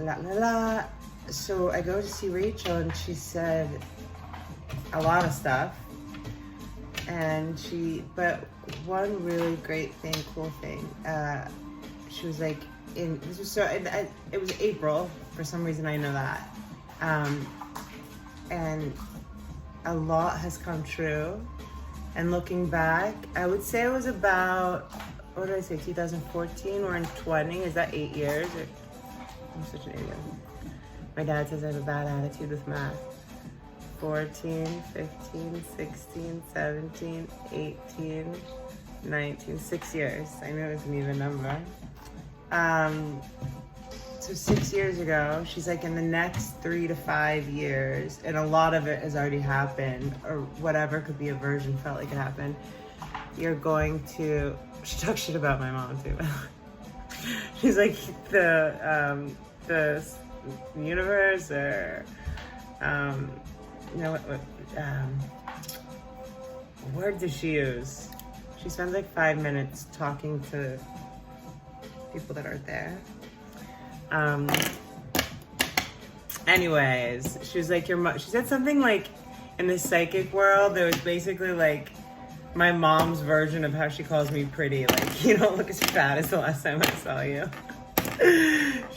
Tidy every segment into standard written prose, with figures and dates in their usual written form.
la la la. So I go to see Rachel and she said a lot of stuff. And but one really great thing, cool thing, she was like, it was April, for some reason I know that. And a lot has come true. And looking back, I would say it was about, what did I say, 2014, we're in 20, is that 8 years? I'm such an idiot. My dad says I have a bad attitude with math. 14, 15, 16, 17, 18, 19, 6 years. I knew it was an even number. So 6 years ago, she's like, in the next 3 to 5 years, and a lot of it has already happened, or whatever could be a version felt like it happened, you're going to, she talks shit about my mom too. She's like, the universe, or, what word does she use? She spends like 5 minutes talking to people that aren't there. Anyways, she was like, she said something like, in the psychic world, there was basically like my mom's version of how she calls me pretty. Like, you don't look as fat as the last time I saw you.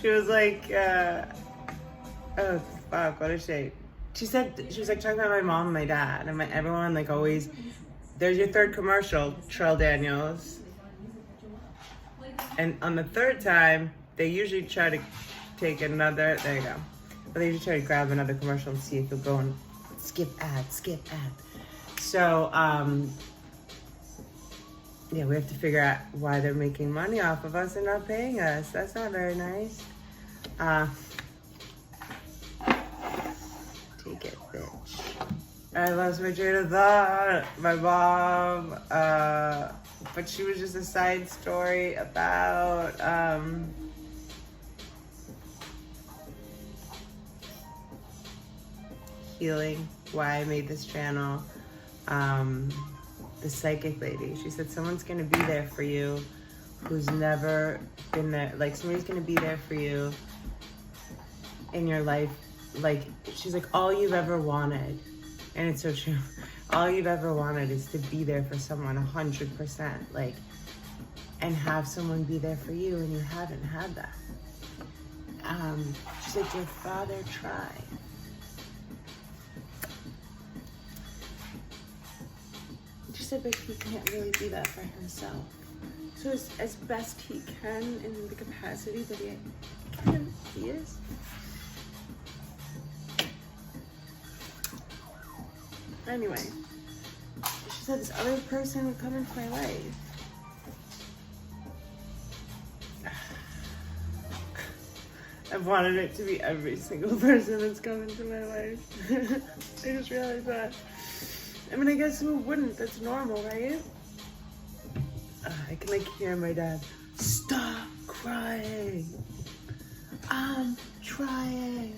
She was like, oh fuck, what did she say? She was like talking about my mom and my dad, and everyone like always, there's your third commercial, Trell Daniels. And on the third time, they usually try to take another, there you go. But they usually try to grab another commercial and see if you'll go and skip ad. So, yeah, we have to figure out why they're making money off of us and not paying us. That's not very nice. Take it, bitch. I lost my train of thought. My mom, but she was just a side story about, healing, why I made this channel. The psychic lady, she said someone's gonna be there for you who's never been there. Like, somebody's gonna be there for you in your life. Like, she's like, all you've ever wanted, and it's so true, all you've ever wanted is to be there for someone 100%, like, and have someone be there for you, and you haven't had that. She's like, your father tried. She said, but he can't really be that for himself. So as best he can in the capacity that he is. Anyway, she said this other person would come into my life. I've wanted it to be every single person that's come into my life. I just realized that. I mean, I guess who wouldn't? That's normal, right? I can like hear my dad, stop crying. I'm trying.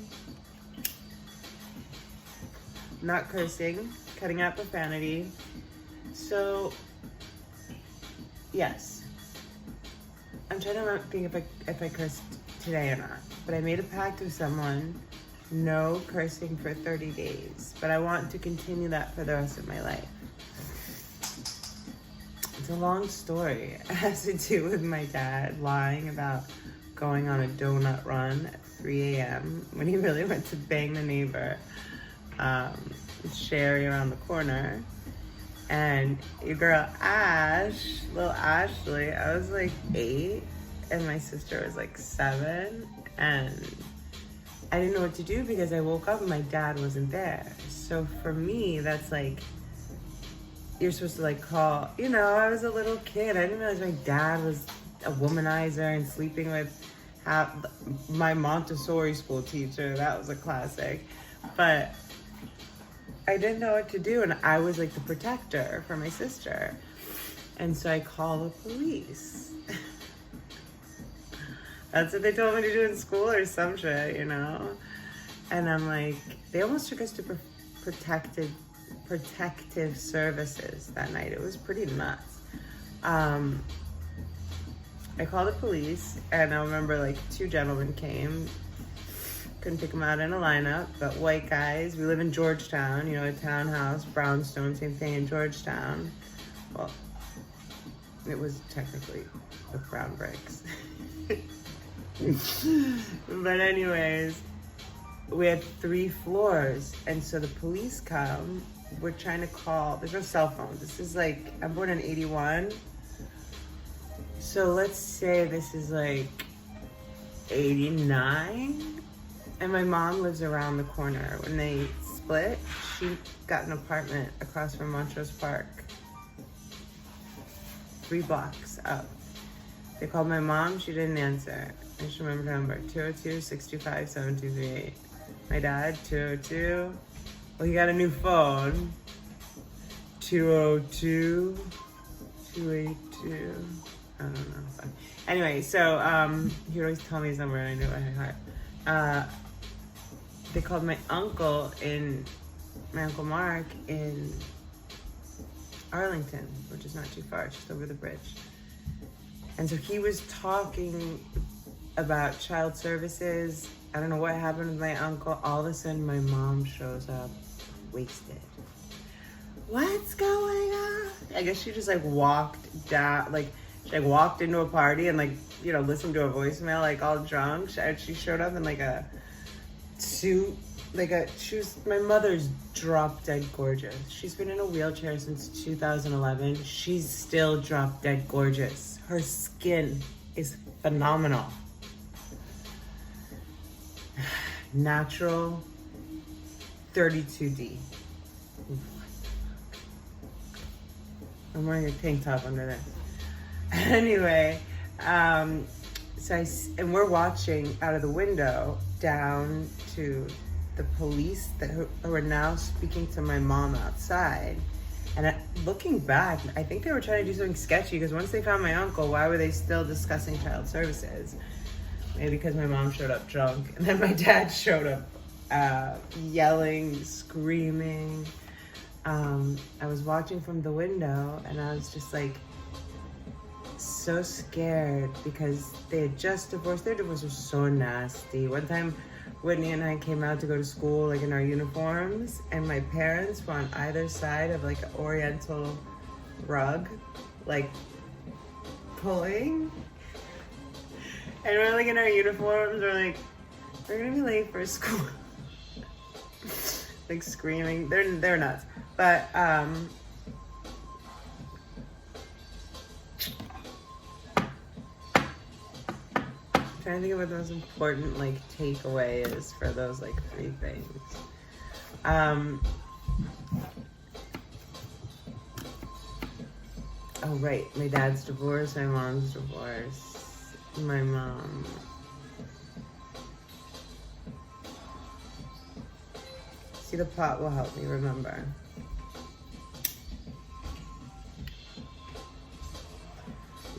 Not cursing, cutting out profanity. So, yes. I'm trying to think if I cursed today or not. But I made a pact with someone, no cursing for 30 days. But I want to continue that for the rest of my life. It's a long story. It has to do with my dad lying about going on a donut run at 3 a.m. when he really went to bang the neighbor, Sherry, around the corner. And your girl Ash, little Ashley, I was like 8 and my sister was like 7, and I didn't know what to do because I woke up and my dad wasn't there. So for me, that's like, you're supposed to like call, you know, I was a little kid. I didn't realize my dad was a womanizer and sleeping with my Montessori school teacher. That was a classic. But I didn't know what to do, and I was like the protector for my sister. And so I called the police. That's what they told me to do in school or some shit, you know? And I'm like, they almost took us to protective services that night. It was pretty nuts. I called the police, and I remember like 2 gentlemen came couldn't pick them out in a lineup, but white guys. We live in Georgetown, you know, a townhouse, brownstone, same thing in Georgetown. Well, it was technically with brown bricks. But anyways, we had 3 floors, and so the police come. We're trying to call. There's no cell phone. This is like, I'm born in 81. So let's say this is like 89. And my mom lives around the corner. When they split, she got an apartment across from Montrose Park. 3 blocks up. They called my mom. She didn't answer. I just remember the number, 202-625-7238. My dad, 202. Well, he got a new phone. 202-282. I don't know. Anyway, so he would always tell me his number and I knew it by heart. They called my uncle Mark in Arlington, which is not too far, just over the bridge. And so he was talking about child services. I don't know what happened with my uncle. All of a sudden, my mom shows up wasted. What's going on? I guess she just like walked down, like she like walked into a party and like, you know, listened to a voicemail like all drunk. She showed up in like a suit, she was, my mother's drop dead gorgeous. She's been in a wheelchair since 2011. She's still drop dead gorgeous. Her skin is phenomenal. Natural 32D. I'm wearing a tank top under there. Anyway, and we're watching out of the window down to the police who are now speaking to my mom outside. And looking back, I think they were trying to do something sketchy because once they found my uncle, why were they still discussing child services? Maybe because my mom showed up drunk and then my dad showed up yelling, screaming. I was watching from the window and I was just like so scared because they had just divorced. Their divorce was so nasty. One time Whitney and I came out to go to school like in our uniforms and my parents were on either side of like an oriental rug, like pulling. And we're like in our uniforms, we're gonna be late for school. Like screaming. They're nuts. But I'm trying to think of what the most important like takeaway is for those like 3 things. Oh right, my dad's divorce, my mom's divorce, my mom. See, the plot will help me remember.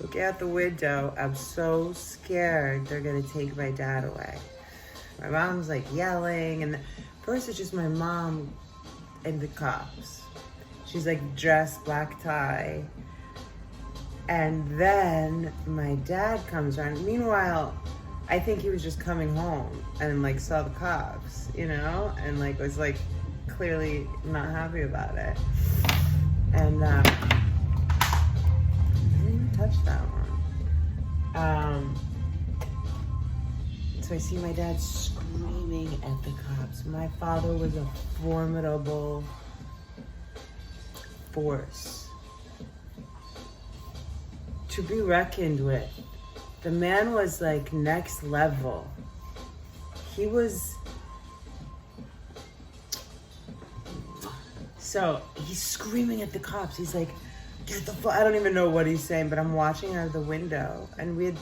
Look out the window. I'm so scared they're gonna take my dad away. My mom's like yelling, and first it's just my mom and the cops. She's like dressed, black tie. And then my dad comes around. Meanwhile, I think he was just coming home and like saw the cops, you know, and like was like clearly not happy about it. And I didn't even touch that one. So I see my dad screaming at the cops. My father was a formidable force to be reckoned with. The man was like next level. He was, so he's screaming at the cops. He's like, get the fuck, I don't even know what he's saying, but I'm watching out of the window. And we had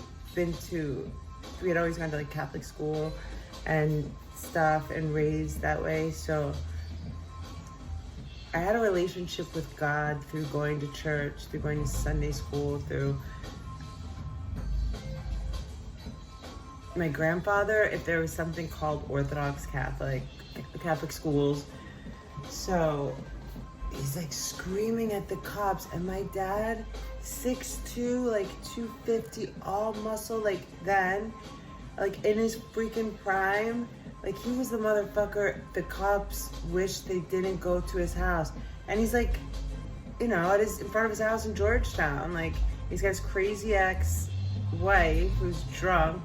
always gone to like Catholic school and stuff and raised that way. So I had a relationship with God through going to church, through going to Sunday school, through my grandfather, if there was something called Orthodox Catholic schools. So he's like screaming at the cops, and my dad, 6'2", like 250, all muscle, like then, like in his freaking prime, Like, he was the motherfucker the cops wish they didn't go to his house. And he's like, you know, in front of his house in Georgetown. Like, he's got his crazy ex-wife who's drunk,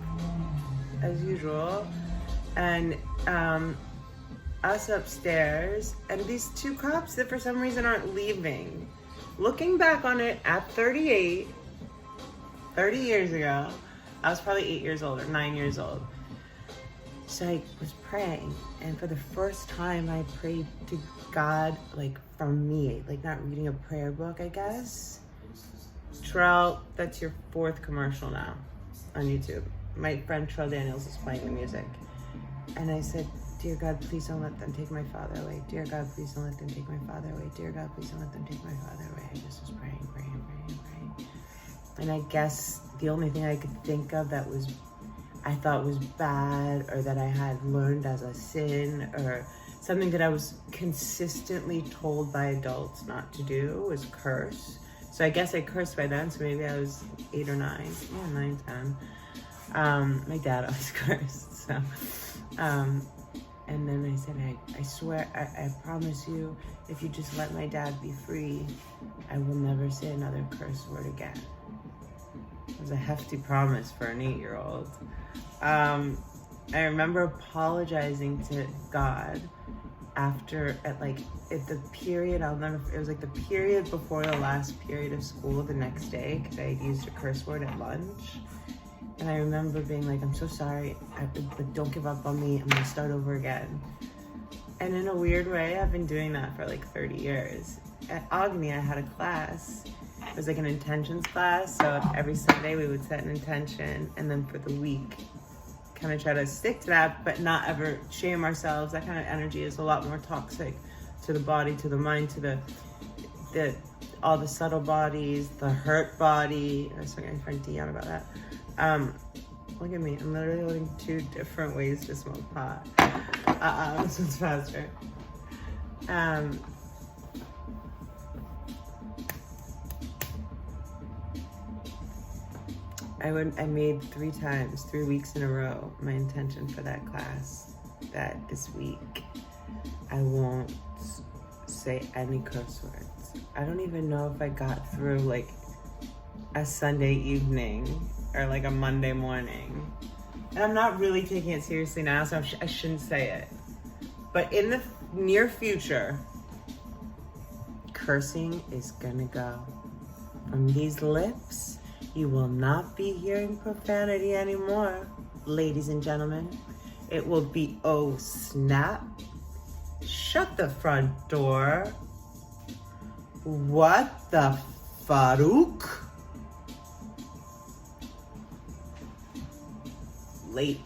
as usual. And us upstairs. And these two cops that for some reason aren't leaving. Looking back on it at 38, 30 years ago, I was probably 8 years old or 9 years old. So I was praying, and for the first time I prayed to God, like, from me, like, not reading a prayer book, I guess. Terrell, that's your 4th commercial now on YouTube. My friend Terrell Daniels is playing the music. And I said, dear God, please don't let them take my father away. Dear God, please don't let them take my father away. Dear God, please don't let them take my father away. I just was praying. And I guess the only thing I could think of that was I thought was bad, or that I had learned as a sin, or something that I was consistently told by adults not to do, was curse. So I guess I cursed by then, so maybe I was 8 or 9. Yeah, 9, 10. My dad always cursed, so. And then I said, I swear, I promise you, if you just let my dad be free, I will never say another curse word again. It was a hefty promise for an 8-year-old. I remember apologizing to God after, at the period, it was like the period before the last period of school the next day, because I had used a curse word at lunch. And I remember being like, I'm so sorry, but don't give up on me, I'm gonna start over again. And in a weird way, I've been doing that for like 30 years. At Agni, I had a class. It was like an intentions class, so every Sunday we would set an intention, and then for the week, kind of try to stick to that, but not ever shame ourselves. That kind of energy is a lot more toxic to the body, to the mind, to the all the subtle bodies, the hurt body. I was talking to my friend Dion about that. Look at me, I'm literally holding 2 different ways to smoke pot. This one's faster. I made 3 times, 3 weeks in a row, my intention for that class, that this week I won't say any curse words. I don't even know if I got through like a Sunday evening or like a Monday morning. And I'm not really taking it seriously now, so I shouldn't say it. But in the near future, cursing is gonna go. From these lips, you will not be hearing profanity anymore, ladies and gentlemen. It will be, oh snap, shut the front door. What the Farouk? Late.